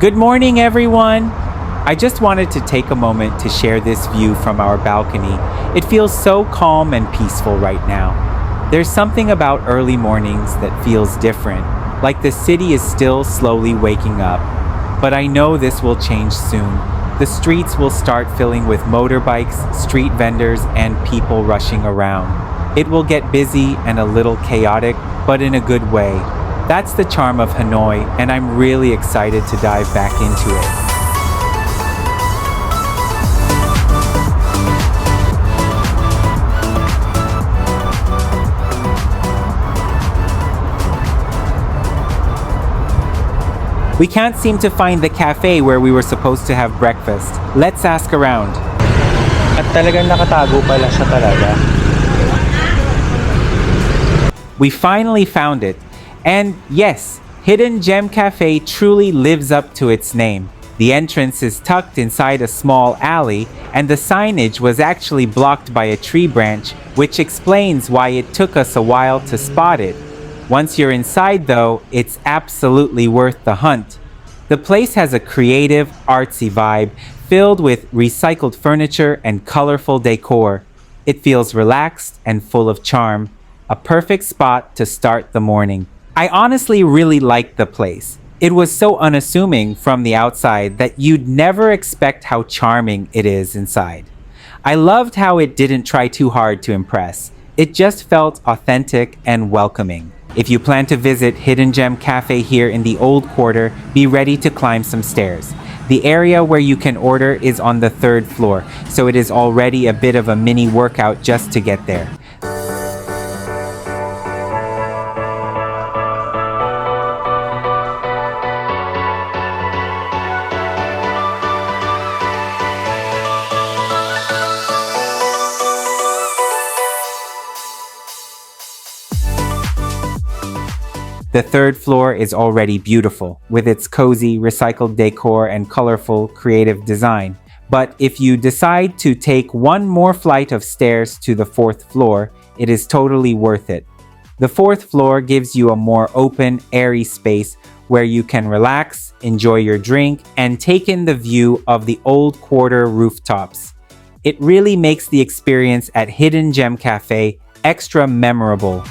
Good morning, everyone! I just wanted to take a moment to share this view from our balcony. It feels so calm and peaceful right now. There's something about early mornings that feels different, like the city is still slowly waking up. But I know this will change soon. The streets will start filling with motorbikes, street vendors, and people rushing around. It will get busy and a little chaotic, but in a good way. That's the charm of Hanoi, and I'm really excited to dive back into it. We can't seem to find the cafe where we were supposed to have breakfast. Let's ask around. At talagang nakatago pala siya talaga. We finally found it. And yes, Hidden Gem Café truly lives up to its name. The entrance is tucked inside a small alley, and the signage was actually blocked by a tree branch, which explains why it took us a while to spot it. Once you're inside though, it's absolutely worth the hunt. The place has a creative, artsy vibe, filled with recycled furniture and colorful decor. It feels relaxed and full of charm, a perfect spot to start the morning. I honestly really liked the place. It was so unassuming from the outside that you'd never expect how charming it is inside. I loved how it didn't try too hard to impress. It just felt authentic and welcoming. If you plan to visit Hidden Gem Cafe here in the Old Quarter, be ready to climb some stairs. The area where you can order is on the 3rd floor, so it is already a bit of a mini workout just to get there. The 3rd floor is already beautiful, with its cozy, recycled decor and colorful, creative design. But if you decide to take one more flight of stairs to the 4th floor, it is totally worth it. The 4th floor gives you a more open, airy space where you can relax, enjoy your drink, and take in the view of the Old Quarter rooftops. It really makes the experience at Hidden Gem Cafe extra memorable.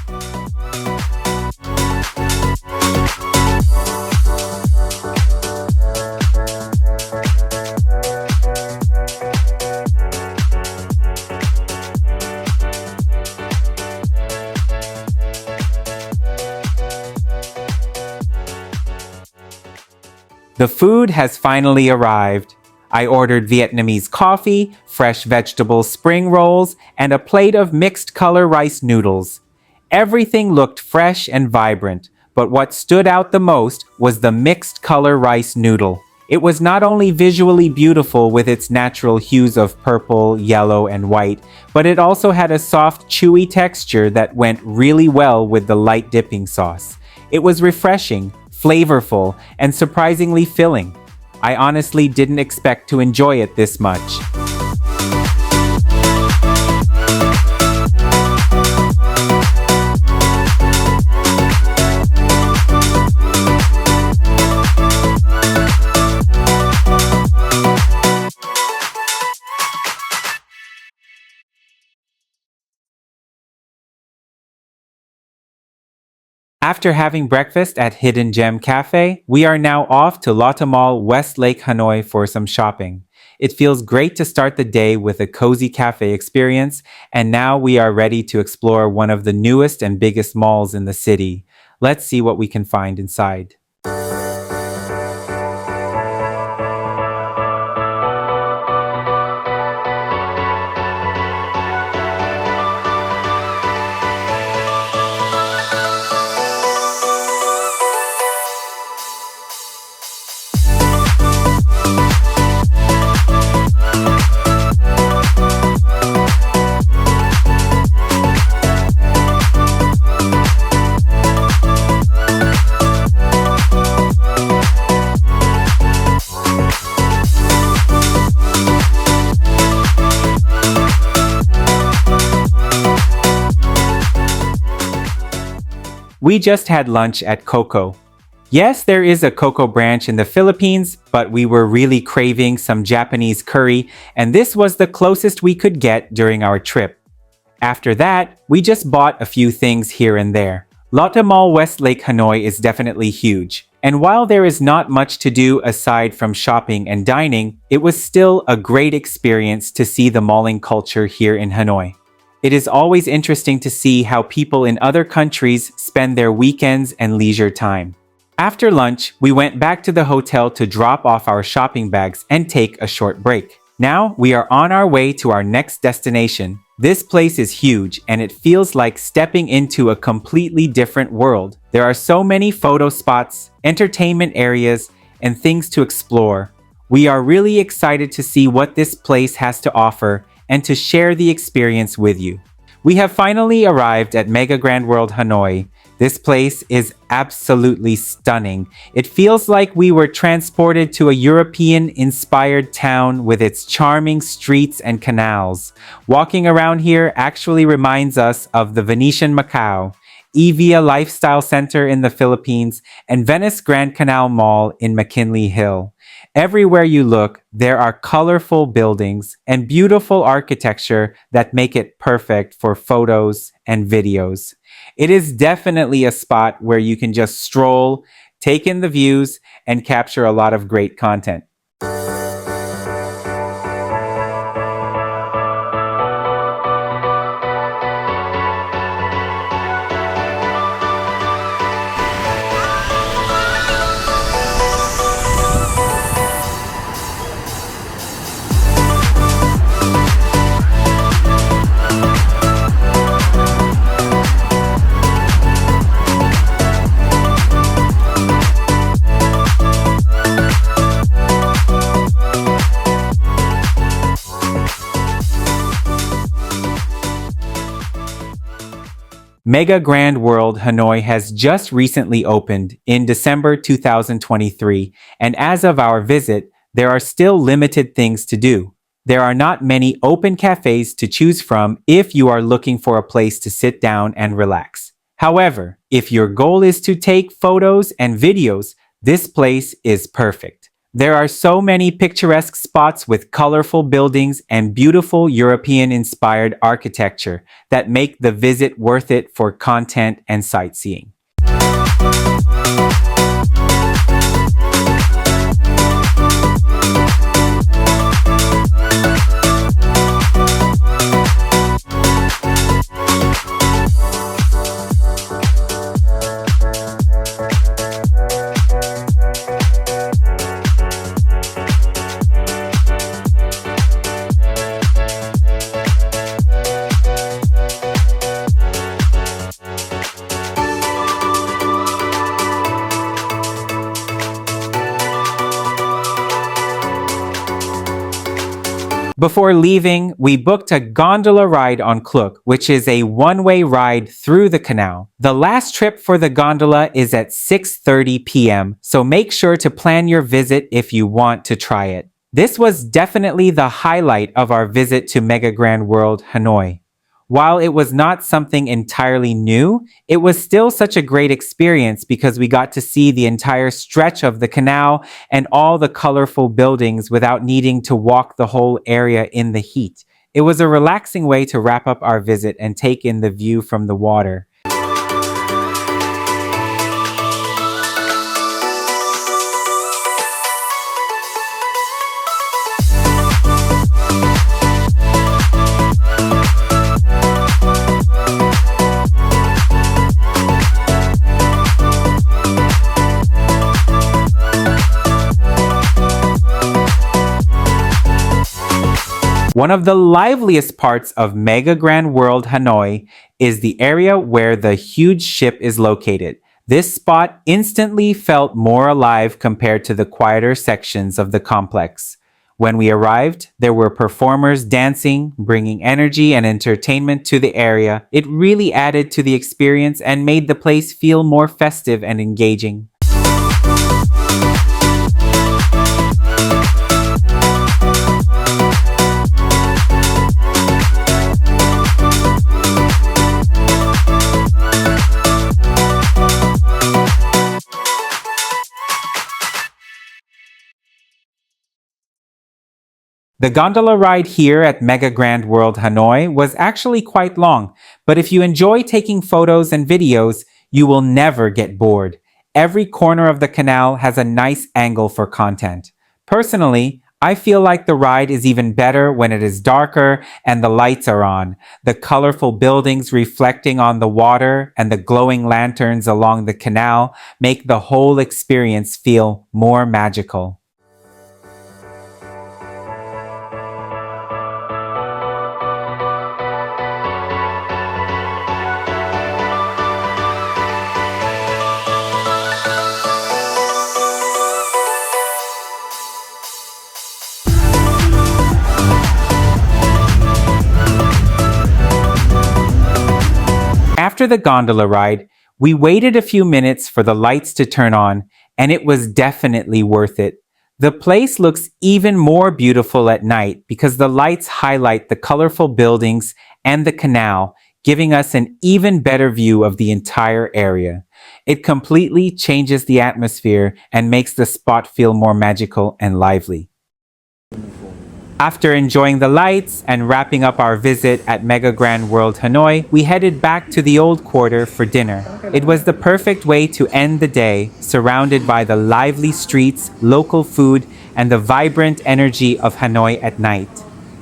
The food has finally arrived. I ordered Vietnamese coffee, fresh vegetable spring rolls, and a plate of mixed color rice noodles. Everything looked fresh and vibrant, but what stood out the most was the mixed color rice noodle. It was not only visually beautiful with its natural hues of purple, yellow, and white, but it also had a soft, chewy texture that went really well with the light dipping sauce. It was refreshing, flavorful, and surprisingly filling. I honestly didn't expect to enjoy it this much. After having breakfast at Hidden Gem Cafe, we are now off to Lotte Mall, West Lake Hanoi for some shopping. It feels great to start the day with a cozy cafe experience, and now we are ready to explore one of the newest and biggest malls in the city. Let's see what we can find inside. We just had lunch at Coco. Yes, there is a cocoa branch in the Philippines, but we were really craving some Japanese curry, and this was the closest we could get during our trip. After that, we just bought a few things here and there. Lotte Mall West Lake Hanoi is definitely huge, and while there is not much to do aside from shopping and dining, it was still a great experience to see the malling culture here in Hanoi. It is always interesting to see how people in other countries spend their weekends and leisure time. After lunch, we went back to the hotel to drop off our shopping bags and take a short break. Now, we are on our way to our next destination. This place is huge and it feels like stepping into a completely different world. There are so many photo spots, entertainment areas, and things to explore. We are really excited to see what this place has to offer and to share the experience with you. We have finally arrived at Mega Grand World Hanoi. This place is absolutely stunning. It feels like we were transported to a European-inspired town with its charming streets and canals. Walking around here actually reminds us of the Venetian Macau, Evia Lifestyle Center in the Philippines, and Venice Grand Canal Mall in McKinley Hill. Everywhere you look, there are colorful buildings and beautiful architecture that make it perfect for photos and videos. It is definitely a spot where you can just stroll, take in the views, and capture a lot of great content. Mega Grand World Hanoi has just recently opened in December 2023, and as of our visit, there are still limited things to do. There are not many open cafes to choose from if you are looking for a place to sit down and relax. However, if your goal is to take photos and videos, this place is perfect. There are so many picturesque spots with colorful buildings and beautiful European-inspired architecture that make the visit worth it for content and sightseeing. Before leaving, we booked a gondola ride on Kluk, which is a one-way ride through the canal. The last trip for the gondola is at 6:30 p.m., so make sure to plan your visit if you want to try it. This was definitely the highlight of our visit to Mega Grand World Hanoi. While it was not something entirely new, it was still such a great experience because we got to see the entire stretch of the canal and all the colorful buildings without needing to walk the whole area in the heat. It was a relaxing way to wrap up our visit and take in the view from the water. One of the liveliest parts of Mega Grand World Hanoi is the area where the huge ship is located. This spot instantly felt more alive compared to the quieter sections of the complex. When we arrived, there were performers dancing, bringing energy and entertainment to the area. It really added to the experience and made the place feel more festive and engaging. The gondola ride here at Mega Grand World Hanoi was actually quite long, but if you enjoy taking photos and videos, you will never get bored. Every corner of the canal has a nice angle for content. Personally, I feel like the ride is even better when it is darker and the lights are on. The colorful buildings reflecting on the water and the glowing lanterns along the canal make the whole experience feel more magical. After the gondola ride, we waited a few minutes for the lights to turn on, and it was definitely worth it. The place looks even more beautiful at night because the lights highlight the colorful buildings and the canal, giving us an even better view of the entire area. It completely changes the atmosphere and makes the spot feel more magical and lively. After enjoying the lights and wrapping up our visit at Mega Grand World Hanoi, we headed back to the old quarter for dinner. It was the perfect way to end the day, surrounded by the lively streets, local food, and the vibrant energy of Hanoi at night.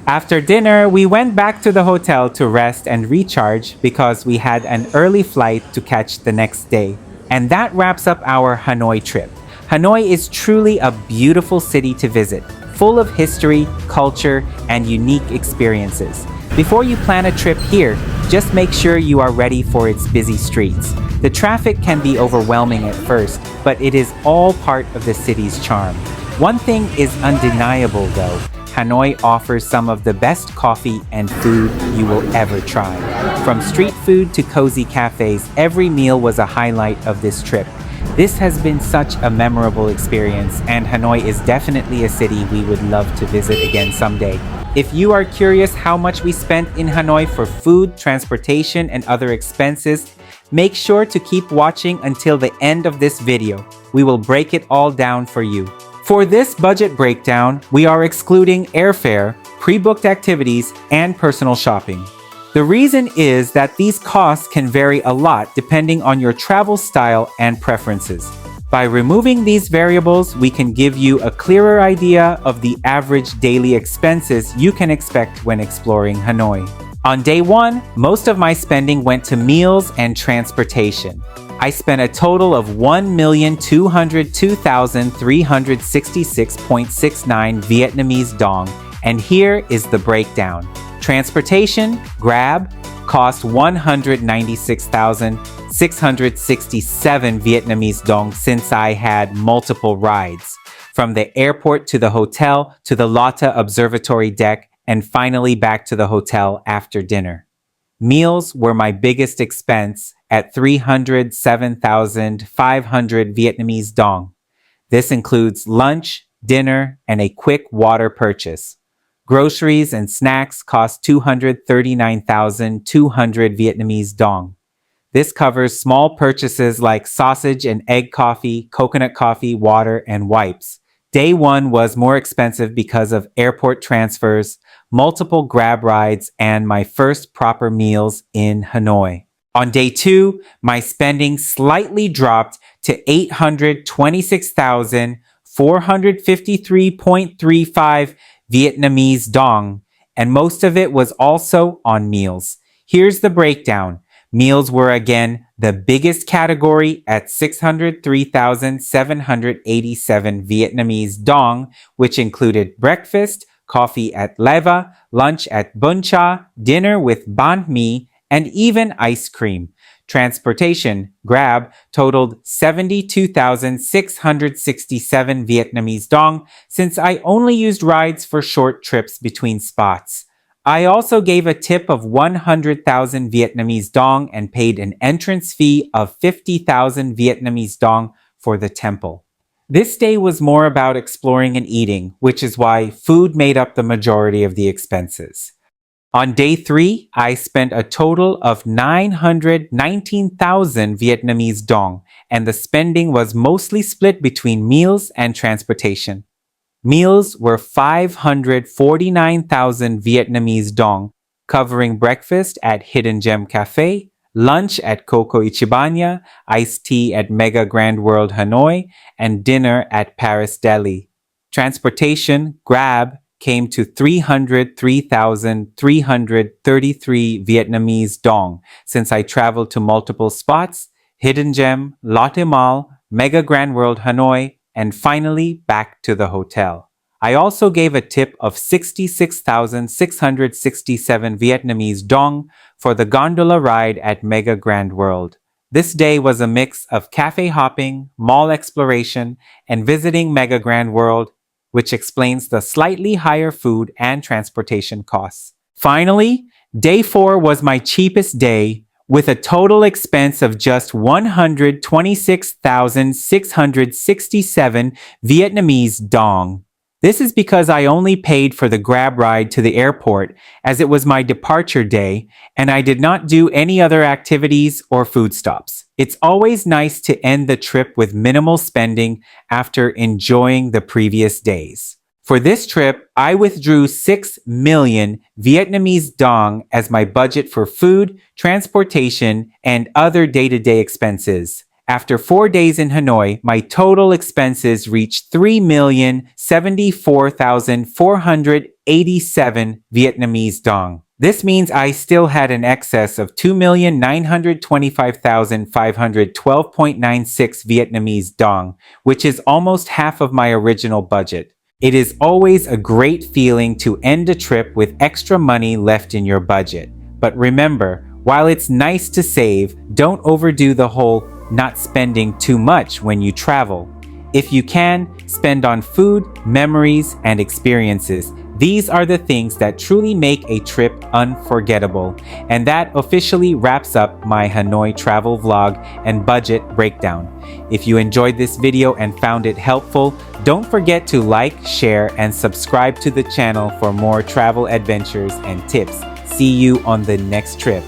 After dinner, we went back to the hotel to rest and recharge because we had an early flight to catch the next day. And that wraps up our Hanoi trip. Hanoi is truly a beautiful city to visit, full of history, culture, and unique experiences. Before you plan a trip here, just make sure you are ready for its busy streets. The traffic can be overwhelming at first, but it is all part of the city's charm. One thing is undeniable though. Hanoi offers some of the best coffee and food you will ever try. From street food to cozy cafes, every meal was a highlight of this trip. This has been such a memorable experience, and Hanoi is definitely a city we would love to visit again someday. If you are curious how much we spent in Hanoi for food, transportation, and other expenses, make sure to keep watching until the end of this video. We will break it all down for you. For this budget breakdown, we are excluding airfare, pre-booked activities, and personal shopping. The reason is that these costs can vary a lot depending on your travel style and preferences. By removing these variables, we can give you a clearer idea of the average daily expenses you can expect when exploring Hanoi. On day one, most of my spending went to meals and transportation. I spent a total of 1,202,366.69 Vietnamese dong, and here is the breakdown. Transportation, Grab, cost 196,667 Vietnamese dong since I had multiple rides, from the airport to the hotel to the Lotte observatory deck, and finally back to the hotel after dinner. Meals were my biggest expense at 307,500 Vietnamese dong. This includes lunch, dinner, and a quick water purchase. Groceries and snacks cost 239,200 Vietnamese dong. This covers small purchases like sausage and egg coffee, coconut coffee, water, and wipes. Day one was more expensive because of airport transfers, multiple Grab rides, and my first proper meals in Hanoi. On day two, my spending slightly dropped to 826,453.35 Vietnamese dong, and most of it was also on meals. Here's the breakdown. Meals were again the biggest category at 603,787 Vietnamese dong, which included breakfast, coffee at Leva, lunch at Bun Cha, dinner with banh mi, and even ice cream. Transportation, Grab, totaled 72,667 Vietnamese dong since I only used rides for short trips between spots. I also gave a tip of 100,000 Vietnamese dong and paid an entrance fee of 50,000 Vietnamese dong for the temple. This day was more about exploring and eating, which is why food made up the majority of the expenses. On day three, I spent a total of 919,000 Vietnamese dong, and the spending was mostly split between meals and transportation. Meals were 549,000 Vietnamese dong, covering breakfast at Hidden Gem Café, lunch at Coco Ichibanya, iced tea at Mega Grand World Hanoi, and dinner at Paris Deli. Transportation, Grab, came to 303,333 Vietnamese dong since I traveled to multiple spots, Hidden Gem, Lotte Mall, Mega Grand World Hanoi, and finally back to the hotel. I also gave a tip of 66,667 Vietnamese dong for the gondola ride at Mega Grand World. This day was a mix of cafe hopping, mall exploration, and visiting Mega Grand World, which explains the slightly higher food and transportation costs. Finally, day 4 was my cheapest day, with a total expense of just 126,667 Vietnamese dong. This is because I only paid for the Grab ride to the airport as it was my departure day and I did not do any other activities or food stops. It's always nice to end the trip with minimal spending after enjoying the previous days. For this trip, I withdrew 6 million Vietnamese dong as my budget for food, transportation, and other day-to-day expenses. After 4 days in Hanoi, my total expenses reached 3,074,487 Vietnamese dong. This means I still had an excess of 2,925,512.96 Vietnamese dong, which is almost half of my original budget. It is always a great feeling to end a trip with extra money left in your budget. But remember, while it's nice to save, don't overdo the whole not spending too much when you travel. If you can, spend on food, memories, and experiences. These are the things that truly make a trip unforgettable. And that officially wraps up my Hanoi travel vlog and budget breakdown. If you enjoyed this video and found it helpful, don't forget to like, share, and subscribe to the channel for more travel adventures and tips. See you on the next trip.